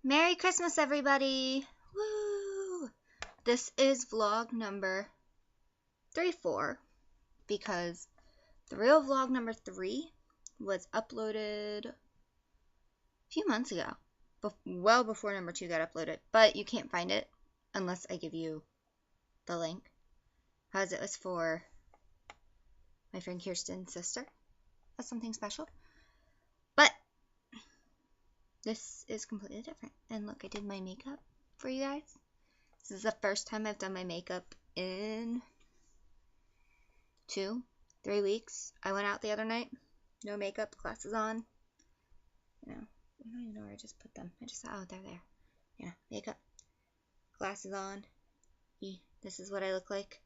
Merry Christmas, everybody! Woo! This is vlog number 34 because the real vlog number 3 was uploaded a few months ago, well before number 2 got uploaded, but you can't find it unless I give you the link, because it was for my friend Kirsten's sister. That's something special. But this is completely different. And look, I did my makeup for you guys. This is the first time I've done my makeup in 2-3 weeks. I went out the other night, no makeup, glasses on. You know, I don't even know where I just put them. I just, oh, they're there. Yeah, makeup, glasses on. This is what I look like.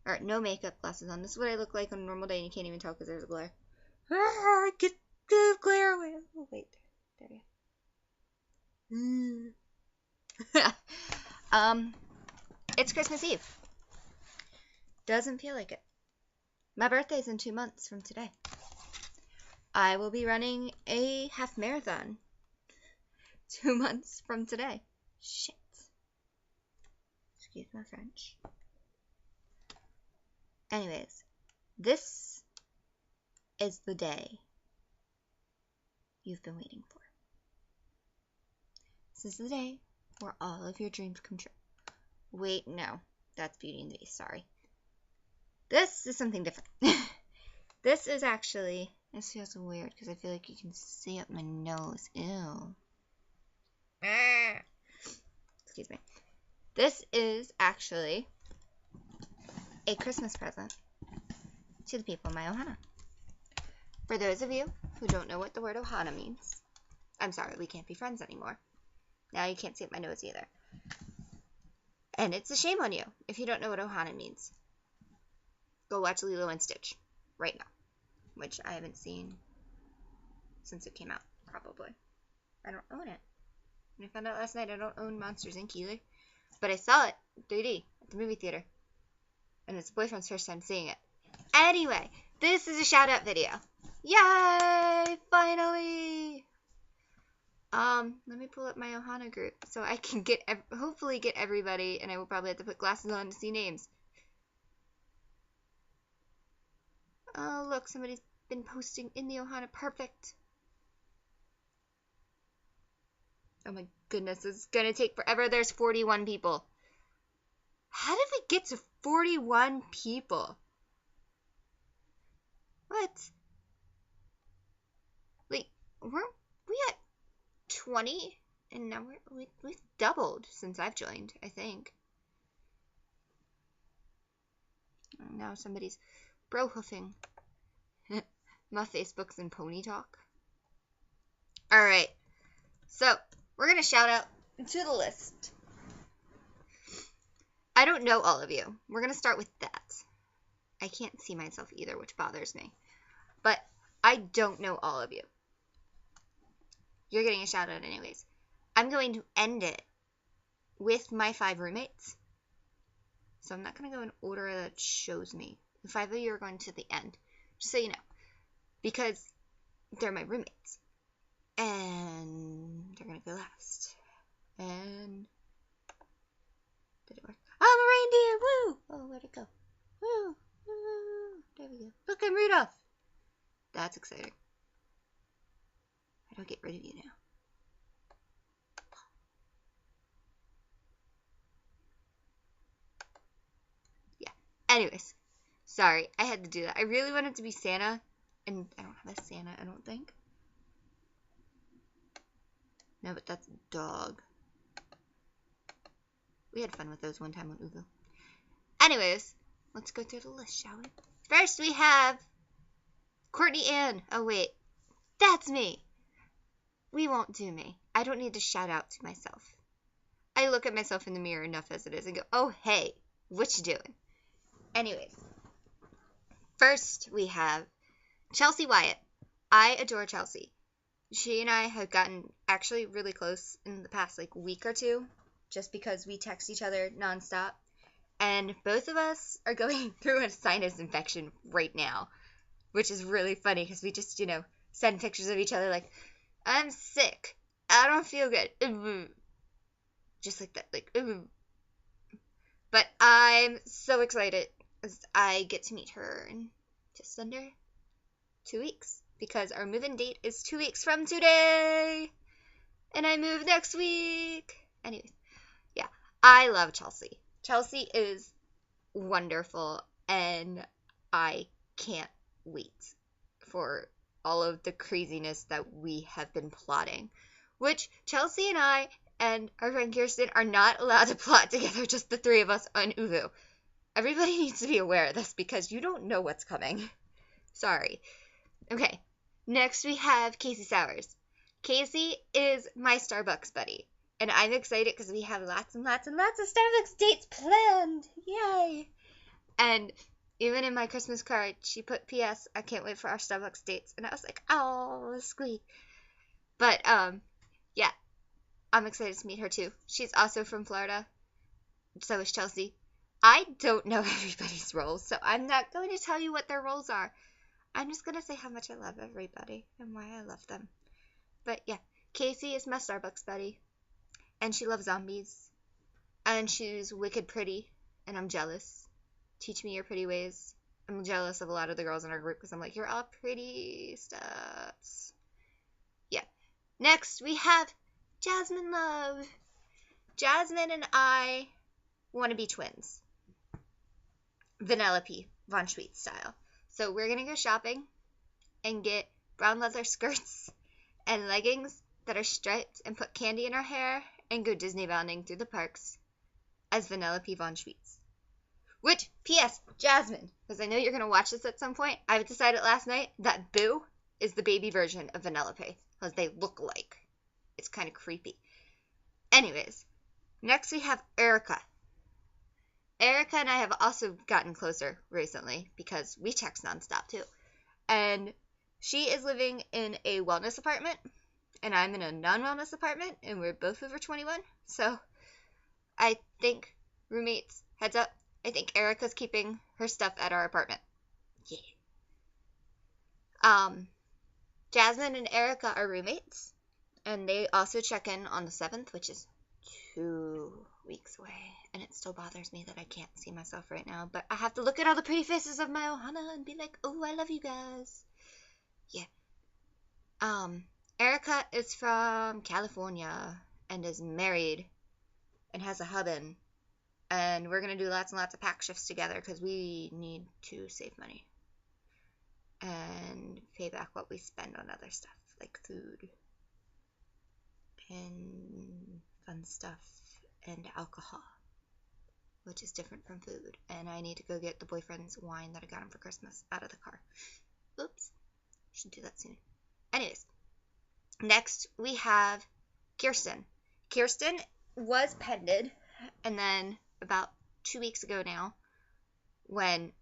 Or, no makeup, glasses on. This is what I look like on a normal day, and you can't even tell because there's a glare. Ah, get the glare away. Oh, wait. There we go. It's Christmas Eve. Doesn't feel like it. My birthday's in 2 months from today. I will be running a half marathon 2 months from today. Shit. Excuse my French. Anyways, this is the day you've been waiting for. This is the day where all of your dreams come true. Wait, no. That's Beauty and the Beast, sorry. This is something different. This is actually, this feels weird because I feel like you can see up my nose. Ew. Excuse me. This is actually a Christmas present to the people in my Ohana. For those of you who don't know what the word Ohana means, I'm sorry, we can't be friends anymore. Now you can't see up my nose either. And it's a shame on you if you don't know what Ohana means. Go watch Lilo and Stitch right now, which I haven't seen since it came out, probably. I don't own it. And I found out last night I don't own Monsters, Inc. either. But I saw it 3D at the movie theater. And it's boyfriend's first time seeing it. Anyway, this is a shout out video. Yay! Finally! Let me pull up my Ohana group so I can hopefully get everybody, and I will probably have to put glasses on to see names. Oh, look, somebody's been posting in the Ohana. Perfect. Oh my goodness, this is gonna take forever. There's 41 people. How did we get to 41 people? What? Wait, weren't we at 20? And now we've doubled since I've joined, I think. Now somebody's bro-hoofing. My Facebook's in pony talk. Alright, so we're going to shout out to the list. I don't know all of you. We're going to start with that. I can't see myself either, which bothers me. But I don't know all of you. You're getting a shout out anyways. I'm going to end it with my 5 roommates. So I'm not going to go in order that shows me. The 5 of you are going to the end. Just so you know. Because they're my roommates. And they're going to go last. And did it work? I'm a reindeer! Woo! Oh, where'd it go? Woo! Woo! There we go. Look, I'm Rudolph! That's exciting. How do I get rid of you now? Yeah. Anyways. Sorry, I had to do that. I really wanted to be Santa. And I don't have a Santa, I don't think. No, but that's a dog. We had fun with those one time on Uvu. Anyways, let's go through the list, shall we? First, we have Courtney Ann. Oh, wait. That's me. We won't do me. I don't need to shout out to myself. I look at myself in the mirror enough as it is and go, oh, hey, what you doing? Anyways. First, we have Chelsea Wyatt. I adore Chelsea. She and I have gotten actually really close in the past week or two, just because we text each other nonstop. And both of us are going through a sinus infection right now, which is really funny because we just, send pictures of each other like, I'm sick. I don't feel good. Just like that, like. But I'm so excited as I get to meet her in just under 2 weeks, because our move-in date is 2 weeks from today, and I move next week. Anyways, yeah, I love Chelsea. Chelsea is wonderful, and I can't wait for all of the craziness that we have been plotting, which Chelsea and I and our friend Kirsten are not allowed to plot together, just the three of us on Uvu. Everybody needs to be aware of this because you don't know what's coming. Sorry. Okay, next we have Casey Sowers. Casey is my Starbucks buddy, and I'm excited because we have lots and lots and lots of Starbucks dates planned. Yay! And even in my Christmas card, she put P.S. I can't wait for our Starbucks dates, and I was like, oh, squeak. But yeah, I'm excited to meet her too. She's also from Florida. So is Chelsea. I don't know everybody's roles, so I'm not going to tell you what their roles are. I'm just going to say how much I love everybody and why I love them. But yeah, Casey is my Starbucks buddy, and she loves zombies, and she's wicked pretty, and I'm jealous. Teach me your pretty ways. I'm jealous of a lot of the girls in our group because I'm like, you're all pretty stuffs. Yeah. Next, we have Jasmine Love. Jasmine and I want to be twins. Vanellope, Von Schweetz style. So we're going to go shopping and get brown leather skirts and leggings that are striped and put candy in our hair and go Disney bounding through the parks as Vanellope Von Schweetz. Which, P.S., Jasmine, because I know you're going to watch this at some point, I decided last night that Boo is the baby version of Vanellope because they look alike. It's kind of creepy. Anyways, next we have Erica. Erica and I have also gotten closer recently because we text nonstop too. And she is living in a wellness apartment, and I'm in a non-wellness apartment, and we're both over 21. So I think roommates, heads up, I think Erica's keeping her stuff at our apartment. Yeah. Jasmine and Erica are roommates, and they also check in on the 7th, which is 2 weeks away. And it still bothers me that I can't see myself right now, but I have to look at all the pretty faces of my Ohana and be like, oh, I love you guys. Yeah. Erica is from California and is married and has a husband. And we're going to do lots and lots of pack shifts together because we need to save money and pay back what we spend on other stuff like food and fun stuff and alcohol, which is different from food. And I need to go get the boyfriend's wine that I got him for Christmas out of the car. Oops. Should do that soon. Anyways, next we have Kirsten. Kirsten was pended, and then about 2 weeks ago now, when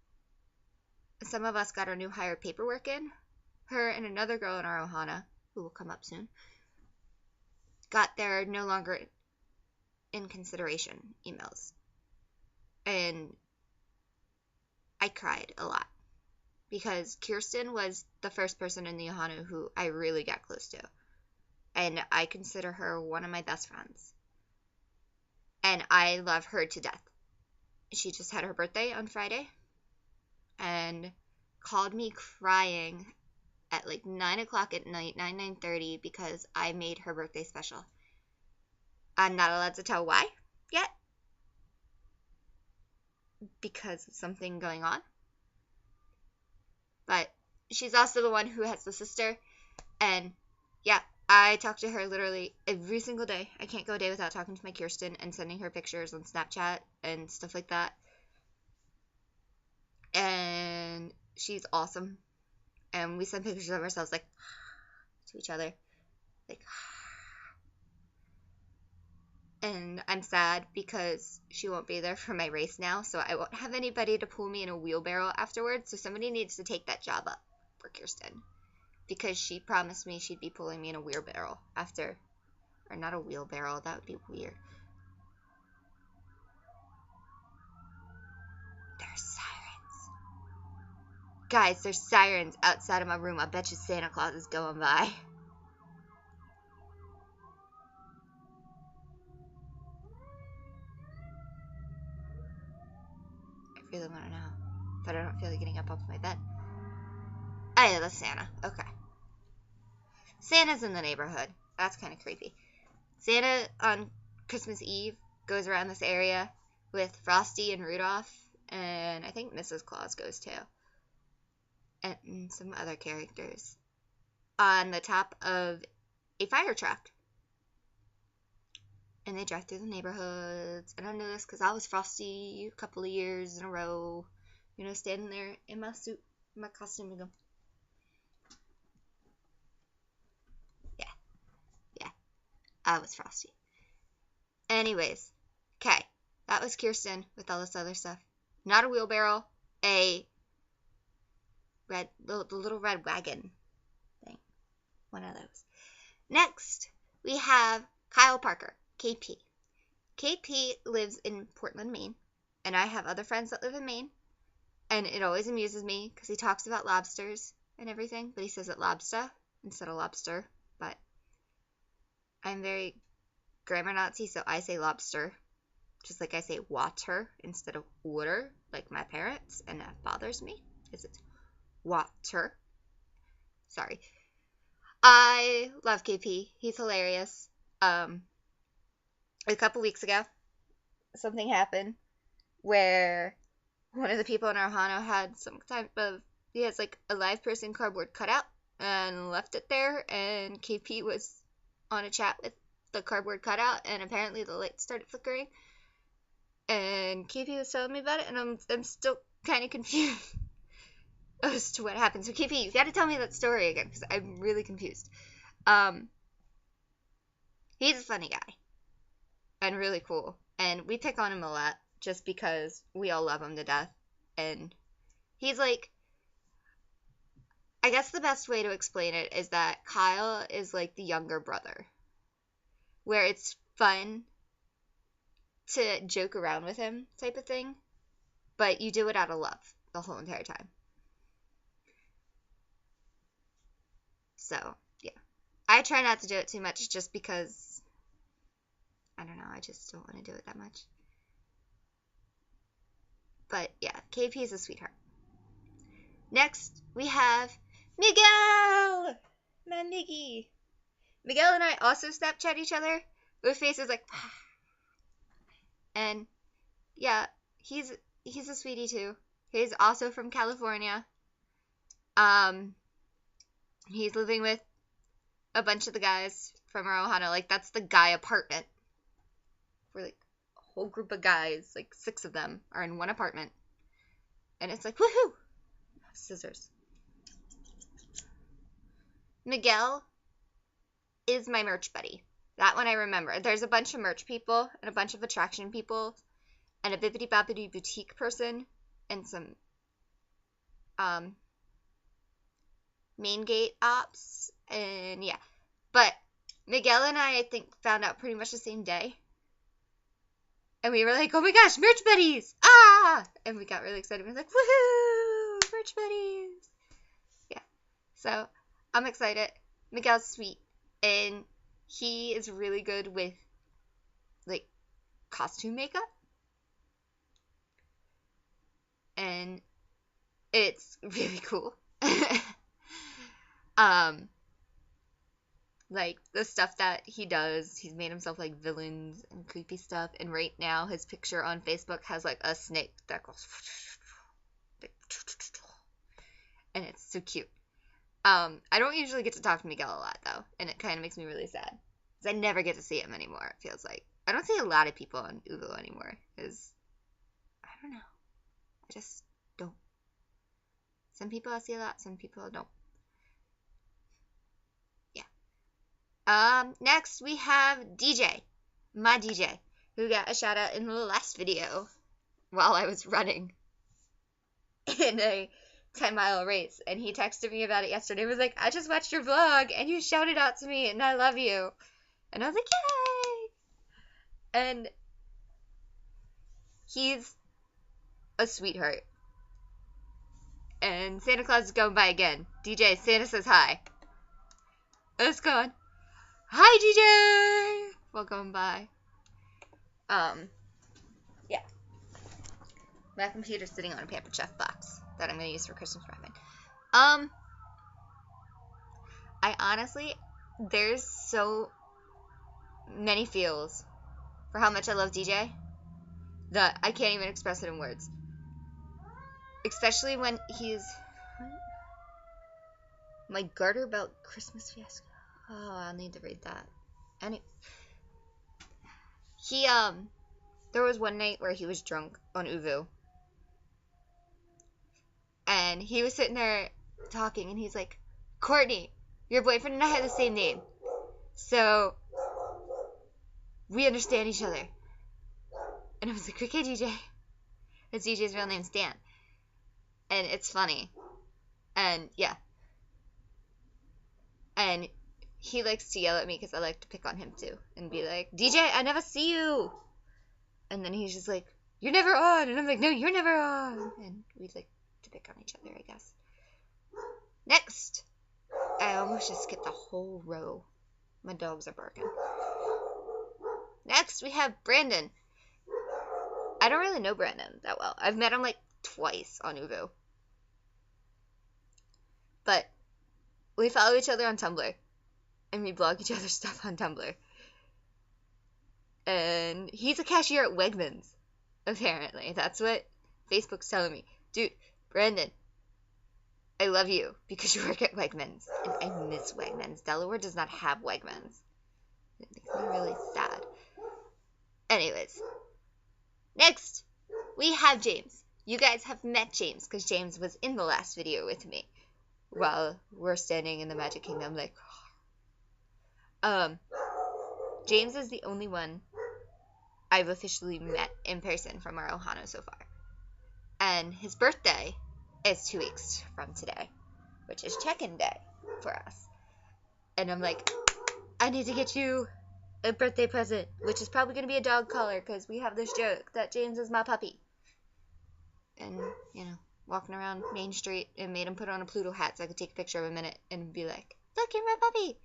some of us got our new hire paperwork in, her and another girl in our Ohana, who will come up soon, got their no longer in consideration emails. And I cried a lot because Kirsten was the first person in the Ohana who I really got close to. And I consider her one of my best friends. And I love her to death. She just had her birthday on Friday and called me crying at like 9 o'clock at night, 9:30, because I made her birthday special. I'm not allowed to tell why yet because of something going on. But she's also the one who has the sister. And yeah, I talk to her literally every single day. I can't go a day without talking to my Kirsten and sending her pictures on Snapchat and stuff like that. And she's awesome. And we send pictures of ourselves like to each other. Like, and I'm sad because she won't be there for my race now, so I won't have anybody to pull me in a wheelbarrow afterwards. So somebody needs to take that job up for Kirsten, because she promised me she'd be pulling me in a wheelbarrow after, or not a wheelbarrow, that would be weird. There's sirens. Guys, there's sirens outside of my room. I bet you Santa Claus is going by. really want to know. But I don't feel like getting up off my bed. Oh, yeah, that's Santa. Okay. Santa's in the neighborhood. That's kind of creepy. Santa on Christmas Eve goes around this area with Frosty and Rudolph, and I think Mrs. Claus goes too, and some other characters, on the top of a fire truck. And they drive through the neighborhoods, and I know this because I was Frosty a couple of years in a row, you know, standing there in my suit, my costume, and go, yeah, I was Frosty. Anyways, okay, that was Kirsten with all this other stuff. Not a wheelbarrow, the little red wagon thing. One of those. Next, we have Kyle Parker, KP. KP lives in Portland, Maine, and I have other friends that live in Maine, and it always amuses me because he talks about lobsters and everything, but he says it lobster instead of lobster, but I'm very grammar Nazi, so I say lobster, just like I say water instead of water, like my parents, and that bothers me, because it's water. Sorry. I love KP. He's hilarious. A couple weeks ago, something happened where one of the people in our Ohana had some type of, he has like a live person cardboard cutout and left it there, and KP was on a chat with the cardboard cutout, and apparently the light started flickering, and KP was telling me about it, and I'm still kind of confused as to what happened. So KP, you got to tell me that story again, because I'm really confused. He's a funny guy and really cool, and we pick on him a lot just because we all love him to death, and he's like, I guess the best way to explain it is that Kyle is like the younger brother, where it's fun to joke around with him type of thing, but you do it out of love the whole entire time. So, yeah. I try not to do it too much just because, I don't know, I just don't want to do it that much. But, yeah, KP is a sweetheart. Next, we have Miguel! My Miggy. Miguel and I also Snapchat each other with faces like, and, yeah, he's a sweetie too. He's also from California. He's living with a bunch of the guys from our Ohana. Like, that's the guy apartment. We're like a whole group of guys, like 6 of them, are in one apartment. And it's like, woohoo! Scissors. Miguel is my merch buddy. That one I remember. There's a bunch of merch people and a bunch of attraction people and a bibbidi bobbidi boutique person and some main gate ops, and yeah. But Miguel and I think, found out pretty much the same day. And we were like, oh my gosh, merch buddies! Ah! And we got really excited. We were like, woohoo! Merch buddies! Yeah. So, I'm excited. Miguel's sweet. And he is really good with, like, costume makeup. And it's really cool. Like, the stuff that he does, he's made himself, like, villains and creepy stuff, and right now, his picture on Facebook has, like, a snake that goes, and it's so cute. I don't usually get to talk to Miguel a lot, though, and it kind of makes me really sad, because I never get to see him anymore, it feels like. I don't see a lot of people on Uvo anymore, because, I don't know, I just don't. Some people I see a lot, some people I don't. Next we have DJ, my DJ, who got a shout out in the last video while I was running in a 10-mile race, and he texted me about it yesterday. He was like, I just watched your vlog and you shouted out to me and I love you. And I was like, yay! And he's a sweetheart. And Santa Claus is going by again. DJ, Santa says hi. Let's go on. Hi, DJ! Welcome by. Yeah. My computer's sitting on a Pampered Chef box that I'm going to use for Christmas wrapping. I honestly, there's so many feels for how much I love DJ that I can't even express it in words. Especially when he's... My garter belt Christmas fiasco. Oh, I'll need to read that. He, there was one night where he was drunk on Uvu. And he was sitting there talking, and he's like, Courtney, your boyfriend and I have the same name. So, we understand each other. And I was like, okay, DJ. His DJ's real name's Dan. And it's funny. And, yeah. And he likes to yell at me because I like to pick on him, too. And be like, DJ, I never see you. And then he's just like, you're never on. And I'm like, no, you're never on. And we like to pick on each other, I guess. Next. I almost just skipped the whole row. My dogs are barking. Next, we have Brandon. I don't really know Brandon that well. I've met him like twice on Uvu. But we follow each other on Tumblr. And we blog each other's stuff on Tumblr. And he's a cashier at Wegmans, apparently. That's what Facebook's telling me. Dude, Brandon, I love you because you work at Wegmans. And I miss Wegmans. Delaware does not have Wegmans. It makes me really sad. Anyways. Next, we have James. You guys have met James because James was in the last video with me while we're standing in the Magic Kingdom like... James is the only one I've officially met in person from our Ohana so far. And his birthday is 2 weeks from today, which is check-in day for us. And I'm like, I need to get you a birthday present, which is probably going to be a dog collar because we have this joke that James is my puppy. And, you know, walking around Main Street and made him put on a Pluto hat so I could take a picture of a minute and be like, look, you're my puppy.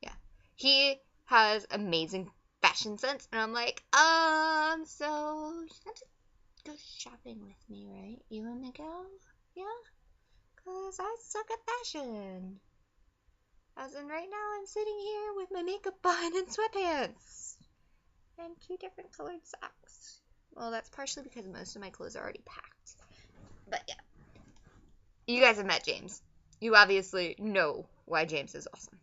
Yeah. He has amazing fashion sense, and I'm like, so you have to go shopping with me, right? You and the girl? Yeah? Because I suck at fashion. As in right now, I'm sitting here with my makeup on and sweatpants. And 2 different colored socks. Well, that's partially because most of my clothes are already packed. But yeah. You guys have met James. You obviously know why James is awesome.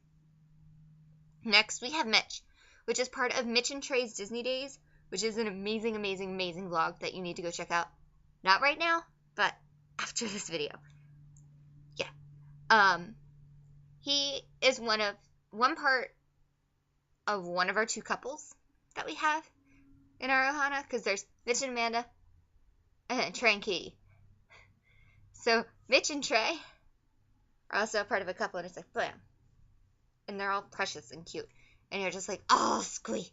Next, we have Mitch, which is part of Mitch and Trey's Disney Days, which is an amazing, amazing, amazing vlog that you need to go check out. Not right now, but after this video. Yeah. He is one part of one of our 2 couples that we have in our Ohana, because there's Mitch and Amanda, and Trey and Katie. So, Mitch and Trey are also a part of a couple, and it's like, blam. And they're all precious and cute. And you're just like, oh, squee.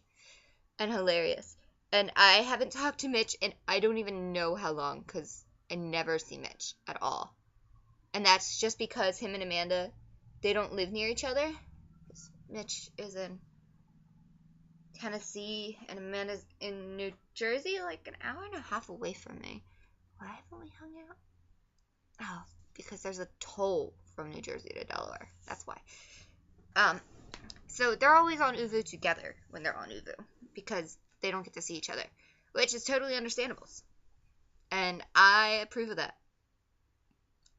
And hilarious. And I haven't talked to Mitch in I don't even know how long, because I never see Mitch at all. And that's just because him and Amanda, they don't live near each other. Mitch is in Tennessee, and Amanda's in New Jersey, like an hour and a half away from me. Why haven't we hung out? Oh, because there's a toll from New Jersey to Delaware. That's why. So they're always on Uvu together when they're on Uvu, because they don't get to see each other, which is totally understandable. And I approve of that.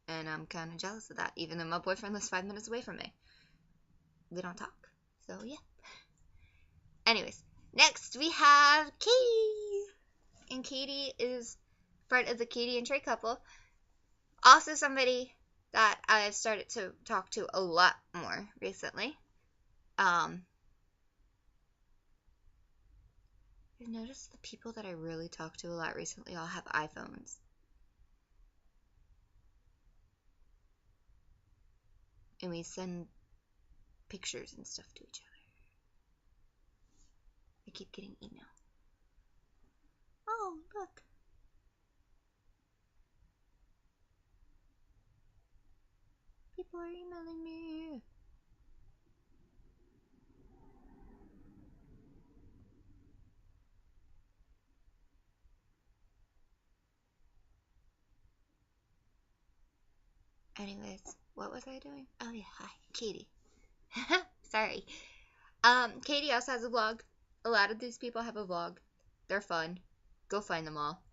And I'm kind of jealous of that, even though my boyfriend lives 5 minutes away from me. We don't talk. So, yeah. Anyways, next we have Katie. And Katie is part of the Katie and Trey couple. Also somebody that I've started to talk to a lot more recently. I've noticed the people that I really talk to a lot recently all have iPhones. And we send pictures and stuff to each other. I keep getting email. Oh, look. People are emailing me. Anyways, what was I doing? Oh yeah, hi, Katie. Sorry. Katie also has a vlog. A lot of these people have a vlog. They're fun. Go find them all.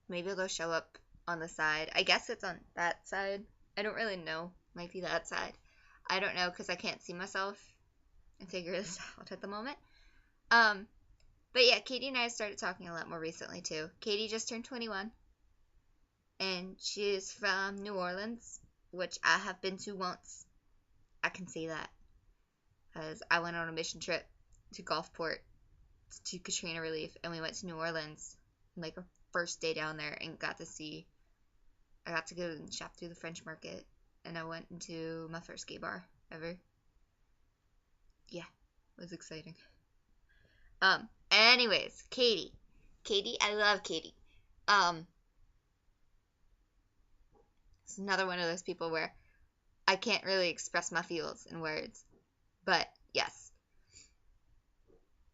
Maybe they'll show up on the side. I guess it's on that side. I don't really know. Might be that side. I don't know because I can't see myself and figure this out at the moment. But yeah, Katie and I started talking a lot more recently too. Katie just turned 21. And she's from New Orleans, which I have been to once. I can see that. Because I went on a mission trip to Gulfport to Katrina relief, and we went to New Orleans, like our first day down there, and I got to go and shop through the French market, and I went into my first gay bar ever. Yeah, it was exciting. Anyways, Katie, I love Katie. It's another one of those people where I can't really express my feels in words. But yes,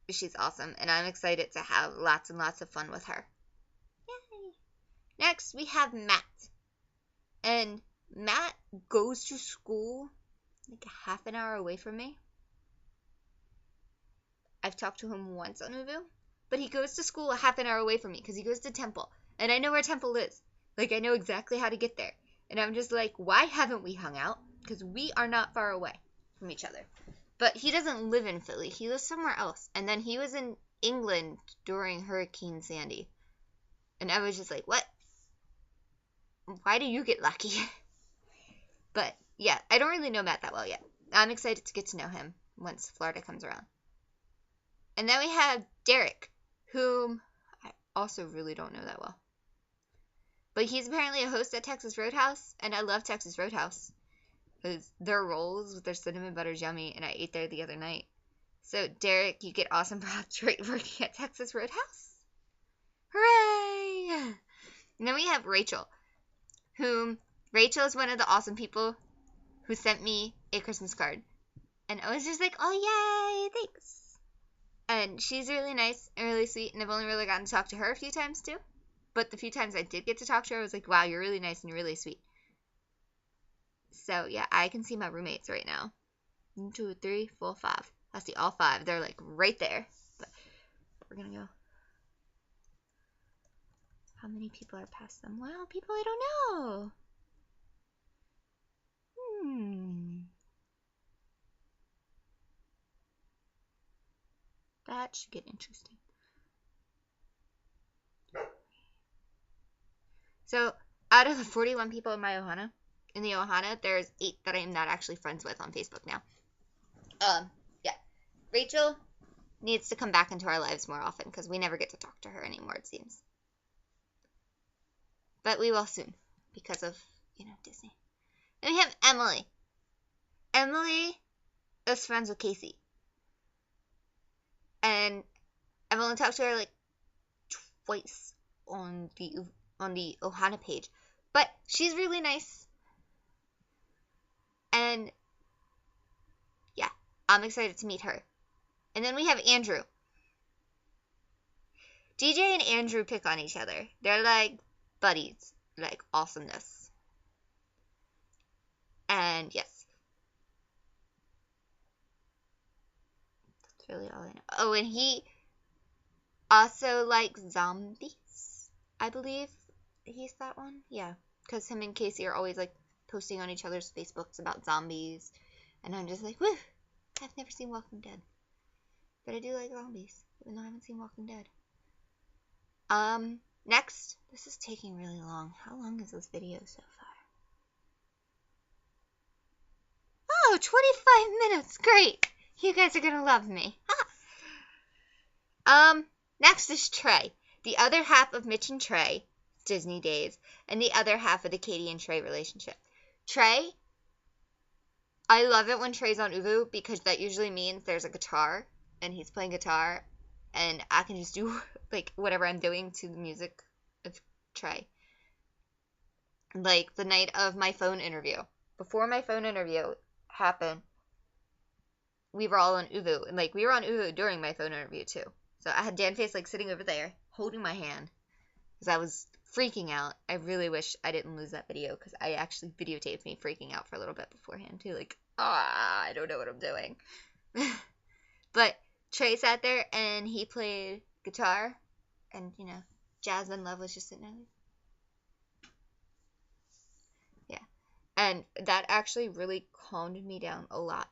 she's awesome, and I'm excited to have lots and lots of fun with her. Yay! Next, we have Matt. And Matt goes to school like a half an hour away from me. I've talked to him once on Uvu, but he goes to school a half an hour away from me because he goes to Temple. And I know where Temple is. Like, I know exactly how to get there. And I'm just like, why haven't we hung out? Because we are not far away from each other. But he doesn't live in Philly. He lives somewhere else. And then he was in England during Hurricane Sandy. And I was just like, what? Why do you get lucky? But yeah, I don't really know Matt that well yet. I'm excited to get to know him once Florida comes around. And then we have Derek, whom I also really don't know that well. But he's apparently a host at Texas Roadhouse, and I love Texas Roadhouse. Because their rolls with their cinnamon butter is yummy, and I ate there the other night. So, Derek, you get awesome props right working at Texas Roadhouse. Hooray! And then we have Rachel, Rachel is one of the awesome people who sent me a Christmas card. And I was just like, oh, yay, thanks. And she's really nice and really sweet, and I've only really gotten to talk to her a few times, too. But the few times I did get to talk to her, I was like, wow, you're really nice and you're really sweet. So, yeah, I can see my roommates right now. 1, 2, 3, 4, 5. I see all 5. They're, like, right there. But we're going to go. How many people are past them? Well, people I don't know. That should get interesting. So, out of the 41 people in the Ohana, there's 8 that I am not actually friends with on Facebook now. Yeah. Rachel needs to come back into our lives more often, because we never get to talk to her anymore, it seems. But we will soon, because of, Disney. Then we have Emily. Emily is friends with Casey. And I've only talked to her, like, twice on the Ohana page. But she's really nice. And yeah, I'm excited to meet her. And then we have Andrew. DJ and Andrew pick on each other. They're like buddies, like awesomeness. And yes. That's really all I know. Oh, and he also likes zombies, I believe. He's that one? Yeah. Because him and Casey are always like posting on each other's Facebooks about zombies. And I'm just like, woo! I've never seen Walking Dead. But I do like zombies, even though I haven't seen Walking Dead. Next. This is taking really long. How long is this video so far? Oh, 25 minutes. Great. You guys are gonna love me. Next is Trey. The other half of Mitch and Trey Disney days, and the other half of the Katie and Trey relationship. Trey, I love it when Trey's on Uvu because that usually means there's a guitar and he's playing guitar and I can just do like whatever I'm doing to the music of Trey. Like the night of my phone interview. Before my phone interview happened, we were all on Uvu, and like we were on Uvu during my phone interview too. So I had Dan Face like sitting over there holding my hand because I was freaking out. I really wish I didn't lose that video because I actually videotaped me freaking out for a little bit beforehand too. Like, I don't know what I'm doing. But Trey sat there and he played guitar, and Jasmine Love was just sitting there. Yeah. And that actually really calmed me down a lot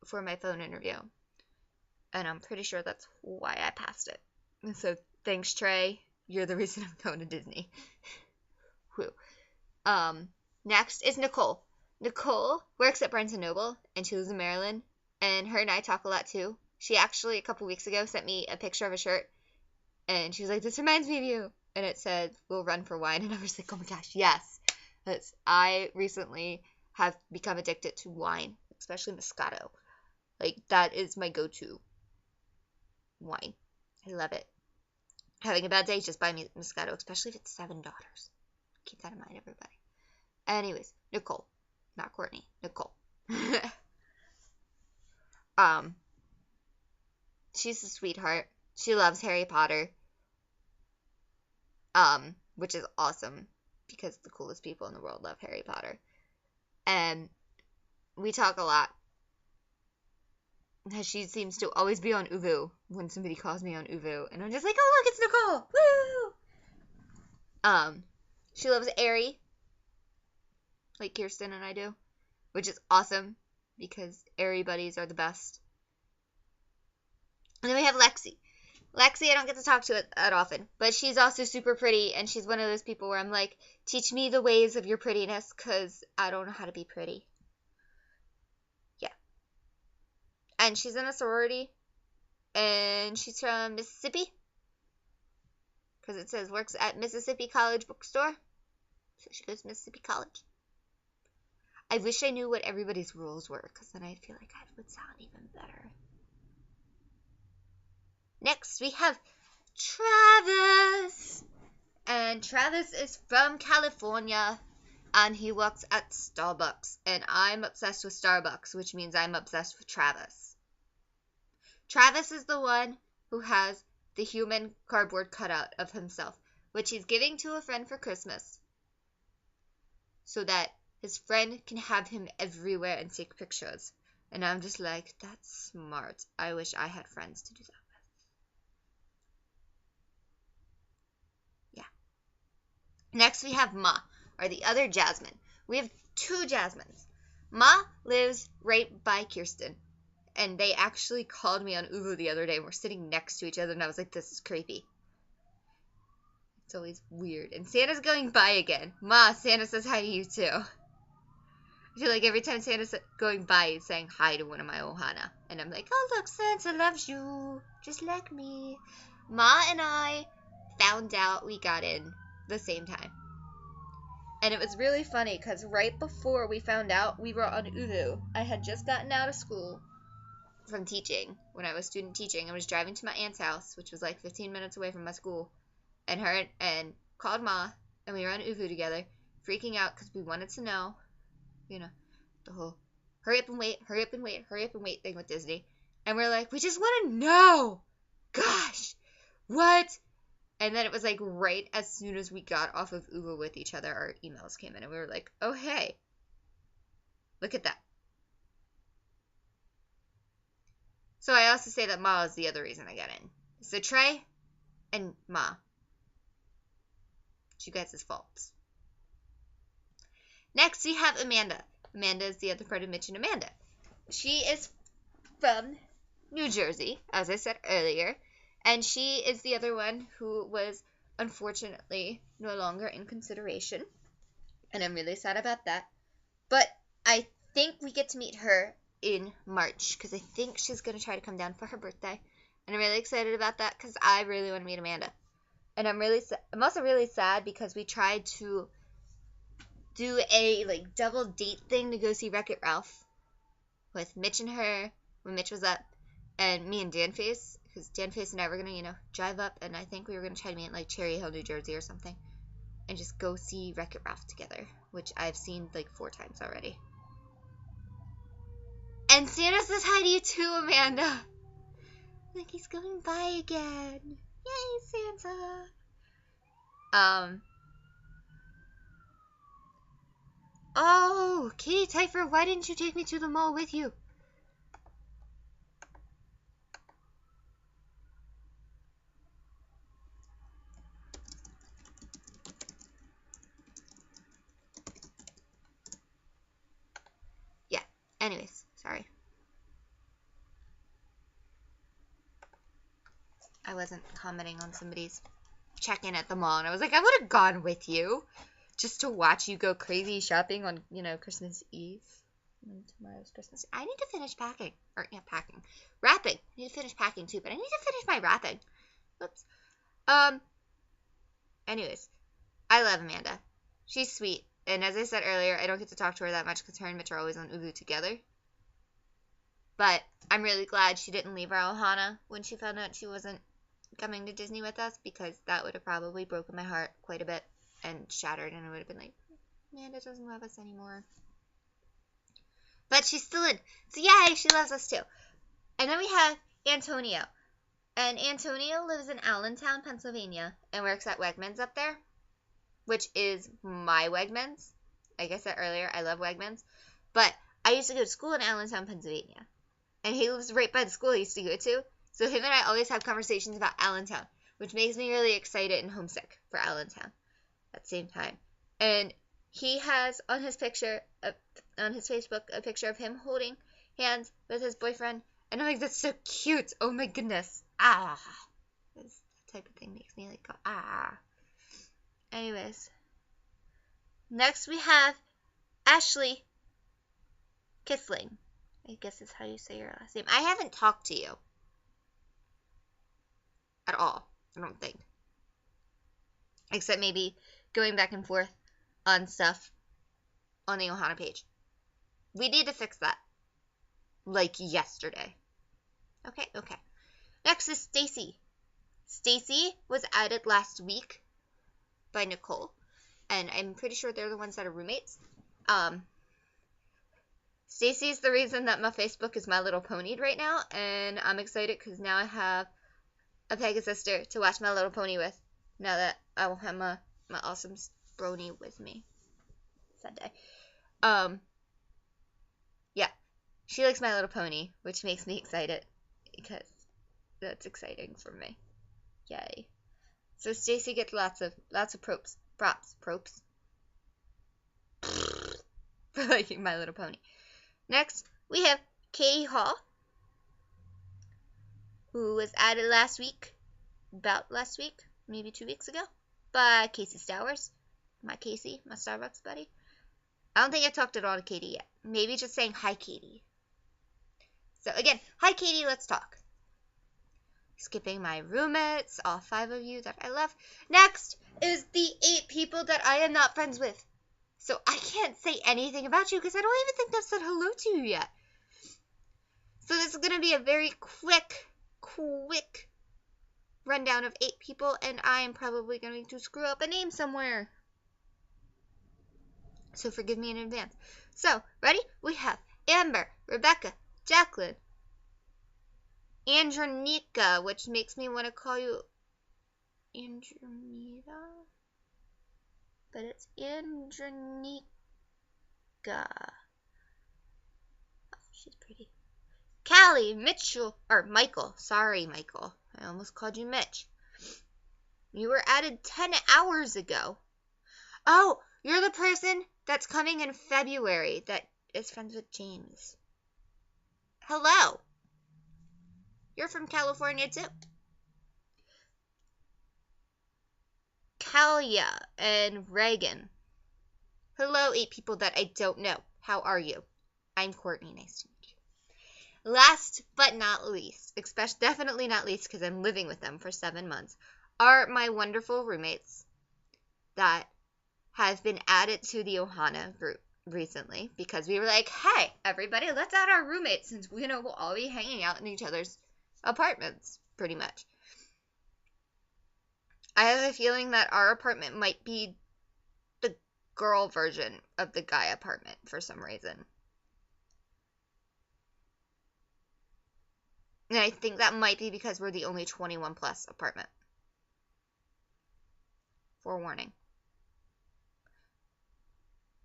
for my phone interview. And I'm pretty sure that's why I passed it. And so thanks, Trey. You're the reason I'm going to Disney. Whew. Next is Nicole. Nicole works at Barnes & Noble, and she lives in Maryland. And her and I talk a lot, too. She actually, a couple weeks ago, sent me a picture of a shirt. And she was like, this reminds me of you. And it said, we'll run for wine. And I was like, oh my gosh, yes. I recently have become addicted to wine, especially Moscato. Like, that is my go-to wine. I love it. Having a bad day, just buy me Moscato, especially if it's $7. Keep that in mind, everybody. Anyways, Nicole. Not Courtney. Nicole. She's a sweetheart. She loves Harry Potter. Which is awesome because the coolest people in the world love Harry Potter. And we talk a lot. She seems to always be on Uvu when somebody calls me on Uvu. And I'm just like, oh, look, it's Nicole. Woo! She loves Aerie. Like Kirsten and I do. Which is awesome because Aerie buddies are the best. And then we have Lexi. Lexi, I don't get to talk to it that often. But she's also super pretty. And she's one of those people where I'm like, teach me the ways of your prettiness because I don't know how to be pretty. And she's in a sorority, and she's from Mississippi, because it says works at Mississippi College Bookstore, so she goes to Mississippi College. I wish I knew what everybody's rules were, because then I feel like I would sound even better. Next, we have Travis, and Travis is from California, and he works at Starbucks, and I'm obsessed with Starbucks, which means I'm obsessed with Travis. Travis is the one who has the human cardboard cutout of himself, which he's giving to a friend for Christmas, so that his friend can have him everywhere and take pictures. And I'm just like, that's smart. I wish I had friends to do that with. Yeah. Next we have Ma, or the other Jasmine. We have two Jasmines. Ma lives right by Kirsten. And they actually called me on Uvu the other day, and we're sitting next to each other, and I was like, this is creepy. It's always weird. And Santa's going by again. Ma, Santa says hi to you, too. I feel like every time Santa's going by, he's saying hi to one of my Ohana. And I'm like, oh, look, Santa loves you, just like me. Ma and I found out we got in the same time. And it was really funny, because right before we found out we were on Uvu, I had just gotten out of school from teaching. When I was student teaching, I was driving to my aunt's house, which was like 15 minutes away from my school, and called Ma, and we were on Uvu together, freaking out because we wanted to know, the whole hurry up and wait thing with Disney. And we're like, we just want to know. Gosh, what? And then it was like right as soon as we got off of Uvu with each other, our emails came in, and we were like, oh hey, look at that. So I also say that Ma is the other reason I got in. So Trey and Ma. It's you guys' faults. Next we have Amanda. Amanda is the other part of Mitch and Amanda. She is from New Jersey, as I said earlier. And she is the other one who was unfortunately no longer in consideration. And I'm really sad about that. But I think we get to meet her in March, because I think she's going to try to come down for her birthday, and I'm really excited about that because I really want to meet Amanda. And I'm also really sad because we tried to do a double date thing to go see Wreck-It Ralph with Mitch and her when Mitch was up, and me and Danface, because Danface and I were going to drive up, and I think we were going to try to meet in Cherry Hill, New Jersey or something, and just go see Wreck-It Ralph together, which I've seen 4 times already. And Santa says hi to you too, Amanda. Like he's going by again. Yay, Santa. Oh, Kitty Typher, why didn't you take me to the mall with you? Yeah, anyways, sorry. I wasn't commenting on somebody's check-in at the mall, and I was like, I would have gone with you just to watch you go crazy shopping on, Christmas Eve. And tomorrow's Christmas. I need to finish packing. Packing. Wrapping. I need to finish packing too, but I need to finish my wrapping. Oops. Anyways, I love Amanda. She's sweet. And as I said earlier, I don't get to talk to her that much because her and Mitch are always on Ulu together. But I'm really glad she didn't leave our Ohana when she found out she wasn't coming to Disney with us, because that would have probably broken my heart quite a bit and shattered, and I would have been like, Amanda doesn't love us anymore. But she's still in. So yay, she loves us too. And then we have Antonio. And Antonio lives in Allentown, Pennsylvania, and works at Wegmans up there, which is my Wegmans. Like I said earlier, I love Wegmans. But I used to go to school in Allentown, Pennsylvania. And he lives right by the school I used to go to. So him and I always have conversations about Allentown, which makes me really excited and homesick for Allentown at the same time. And he has on his picture, on his Facebook, a picture of him holding hands with his boyfriend. And I'm like, that's so cute. Oh my goodness. Ah. This type of thing makes me like go, ah. Anyways. Next we have Ashley Kissling. I guess is how you say your last name. I haven't talked to you at all, I don't think. Except maybe going back and forth on stuff on the Ohana page. We need to fix that. Like yesterday. Okay. Next is Stacy. Stacy was added last week by Nicole. And I'm pretty sure they're the ones that are roommates. Stacy's the reason that my Facebook is My Little Pony right now. And I'm excited because now I have a Pegasister to watch My Little Pony with. Now that I will have my awesome brony with me Sunday. Yeah. She likes My Little Pony, which makes me excited because that's exciting for me. Yay. So Stacy gets lots of props for liking My Little Pony. Next, we have Katie Hall, who was added about last week, maybe 2 weeks ago, by Casey Stowers. My Casey, my Starbucks buddy. I don't think I've talked at all to Katie yet. Maybe just saying hi, Katie. So again, hi, Katie, let's talk. Skipping my roommates, all 5 of you that I love. Next is the 8 people that I am not friends with. So I can't say anything about you because I don't even think I've said hello to you yet. So this is going to be a very quick rundown of 8 people, and I am probably going to screw up a name somewhere. So forgive me in advance. So, ready? We have Amber, Rebecca, Jacqueline, Andronika, which makes me want to call you Andromeda, but it's Andronika. Oh, she's pretty. Callie, Michael. Sorry, Michael. I almost called you Mitch. You were added 10 hours ago. Oh, you're the person that's coming in February that is friends with James. Hello. You're from California, too. Kalia and Reagan. Hello, 8 people that I don't know. How are you? I'm Courtney. Nice to meet you. Last but not least, definitely not least because I'm living with them for 7 months, are my wonderful roommates that have been added to the Ohana group recently because we were like, hey, everybody, let's add our roommates since we'll all be hanging out in each other's apartments, pretty much. I have a feeling that our apartment might be the girl version of the guy apartment for some reason. And I think that might be because we're the only 21 plus apartment. Forewarning.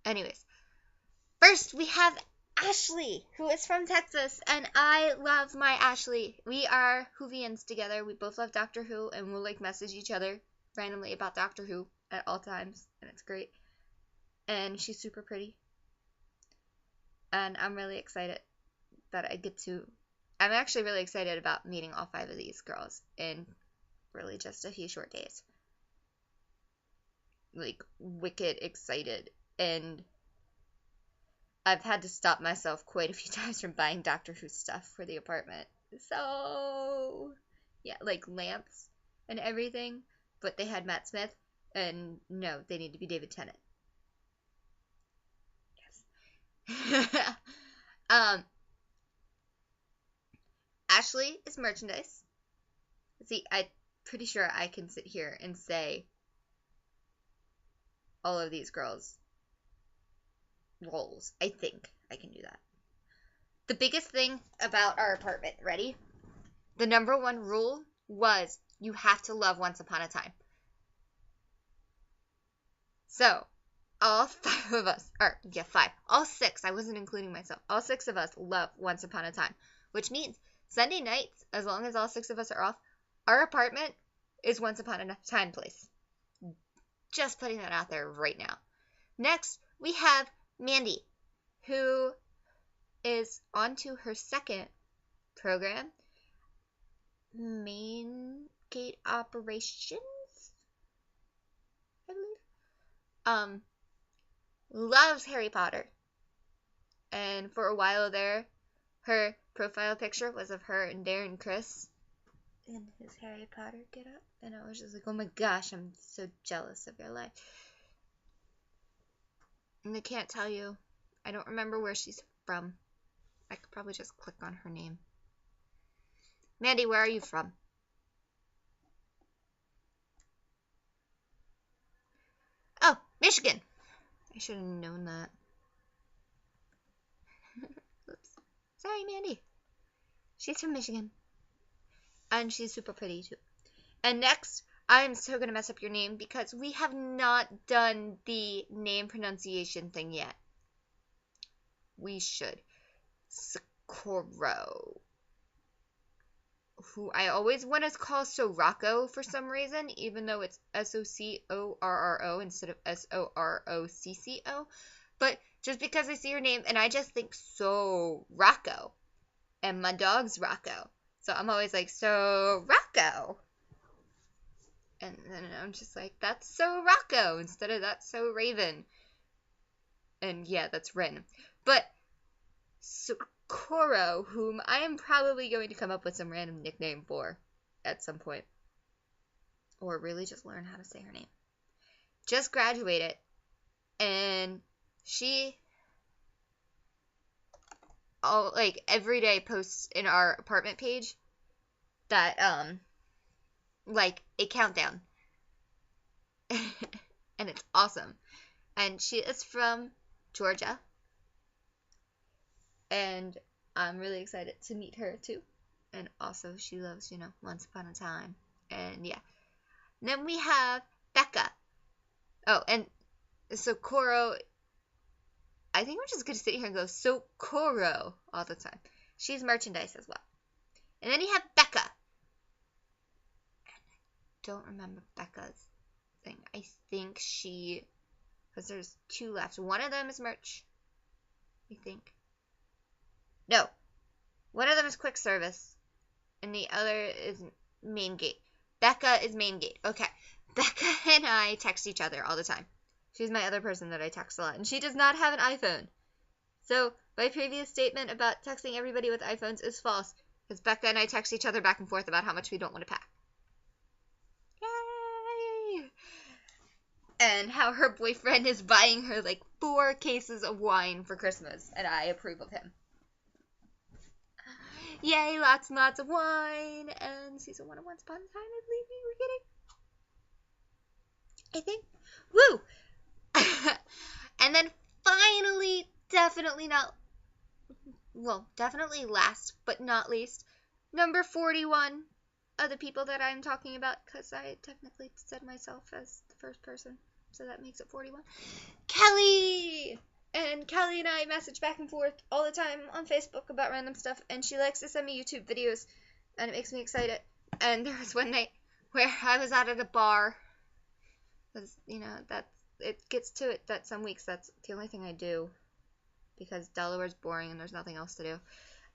Anyways, first we have Ashley, who is from Texas, and I love my Ashley. We are Whovians together. We both love Doctor Who, and we'll like message each other randomly about Doctor Who at all times, and it's great. And she's super pretty. And I'm really excited that I'm actually really excited about meeting all 5 of these girls in really just a few short days. Like, wicked excited. And I've had to stop myself quite a few times from buying Doctor Who stuff for the apartment. So, yeah, like lamps and everything. But they had Matt Smith, and no, they need to be David Tennant. Yes. Ashley is merchandise. See, I'm pretty sure I can sit here and say all of these girls' roles. I think I can do that. The biggest thing about our apartment, ready? The number 1 rule was you have to love Once Upon a Time. So, all 5 of us, or yeah, 5, all 6, I wasn't including myself, all 6 of us love Once Upon a Time, which means Sunday nights, as long as all 6 of us are off, our apartment is Once Upon a Time place. Just putting that out there right now. Next, we have Mandy, who is on to her 2nd program, Main Gate Operations, I believe. Loves Harry Potter. And for a while there, her profile picture was of her and Darren Criss in his Harry Potter getup. And I was just like, oh my gosh, I'm so jealous of your life. And I can't tell you. I don't remember where she's from. I could probably just click on her name. Mandy, where are you from? Oh, Michigan. I should have known that. Oops. Sorry, Mandy. She's from Michigan. And she's super pretty, too. And next, I'm so going to mess up your name because we have not done the name pronunciation thing yet. We should. Socorro. Who I always want to call Sorocco for some reason, even though it's Soccorro instead of Sorocco. But just because I see her name and I just think so Rocco. And my dog's Rocco. So I'm always like, so Rocco. And then I'm just like, that's so Rocco instead of that's so Raven. And yeah, that's Rin. But Socorro, whom I am probably going to come up with some random nickname for at some point. Or really just learn how to say her name. Just graduated. And she every day posts in our apartment page that like a countdown. And it's awesome. And she is from Georgia. And I'm really excited to meet her too. And also she loves, Once Upon a Time. And yeah. And then we have Becca. Oh, and Socorro. I think we're just going to sit here and go Socorro all the time. She's merchandise as well. And then you have Becca. And I don't remember Becca's thing. I think because there's 2 left. One of them is merch, I think. No. One of them is quick service. And the other is main gate. Becca is main gate. Okay. Becca and I text each other all the time. She's my other person that I text a lot. And she does not have an iPhone. So my previous statement about texting everybody with iPhones is false. Because Becca and I text each other back and forth about how much we don't want to pack. Yay! And how her boyfriend is buying her 4 cases of wine for Christmas. And I approve of him. Yay, lots and lots of wine. And season 1 of Once Upon a Time, I believe we were getting. I think. Woo! And then finally, definitely last but not least, number 41 of the people that I'm talking about, because I technically said myself as the first person, so that makes it 41. Kelly! And Kelly and I message back and forth all the time on Facebook about random stuff, and she likes to send me YouTube videos, and it makes me excited. And there was one night where I was out at a bar, because, you know, it gets to it that some weeks that's the only thing I do, because Delaware's boring and there's nothing else to do.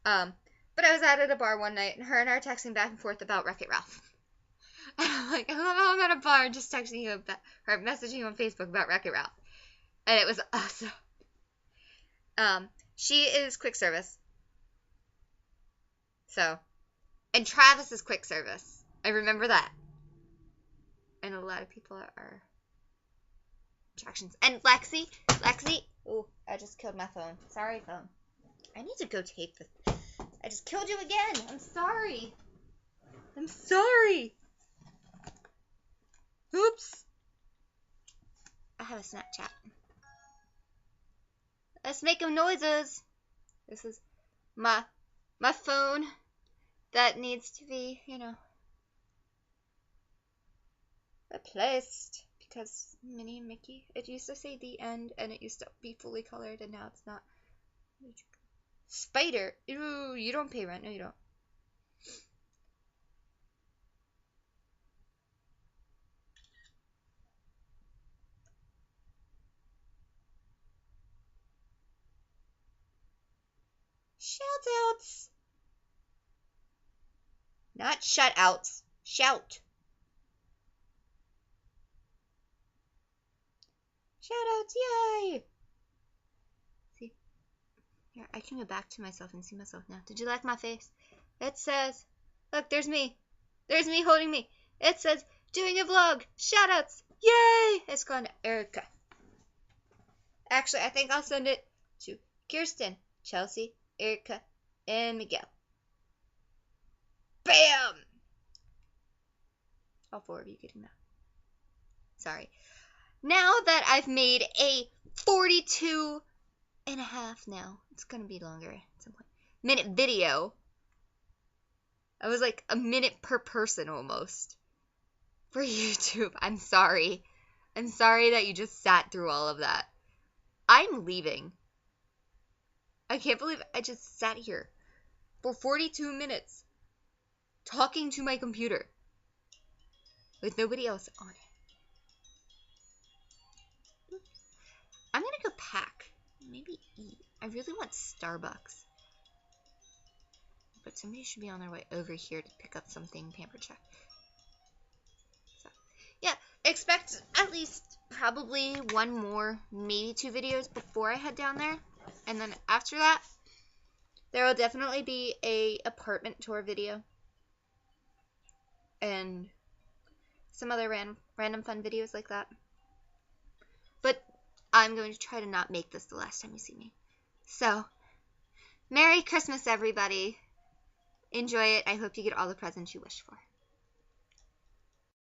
But I was out at a bar one night, and her and I are texting back and forth about Wreck-It Ralph. And I'm like, I'm at a bar just texting you about, or messaging you on Facebook about Wreck-It Ralph. And it was awesome. She is quick service. So, and Travis is quick service. I remember that. And a lot of people are attractions. And Lexi, oh, I just killed my phone. Sorry, phone. I need to go tape this. I just killed you again. I'm sorry. Oops. I have a Snapchat. Let's make them noises. This is my phone that needs to be, you know, replaced, because Minnie and Mickey, it used to say the end, and it used to be fully colored, and now it's not. Spider. Ooh, you don't pay rent. No, you don't. Shoutouts. Not shutouts. Shout. Shoutouts, yay! See? Here, I can go back to myself and see myself now. Did you like my face? It says, look, there's me. There's me holding me. It says, doing a vlog. Shoutouts. Yay! It's gone to Erica. Actually, I think I'll send it to Kirsten, Chelsea, Erica, and Miguel. Bam! All 4 of you getting that. Sorry. Now that I've made a 42 and a half now, it's going to be longer at some point, minute video. I was like a minute per person almost for YouTube. I'm sorry. I'm sorry that you just sat through all of that. I'm leaving. I can't believe I just sat here for 42 minutes talking to my computer with nobody else on it. I'm gonna go pack. Maybe eat. I really want Starbucks. But somebody should be on their way over here to pick up something Pamper Check. So, yeah, expect at least probably 1 more, maybe 2 videos before I head down there. And then after that, there will definitely be a apartment tour video. And some other random fun videos like that. But I'm going to try to not make this the last time you see me. So, Merry Christmas, everybody. Enjoy it. I hope you get all the presents you wish for.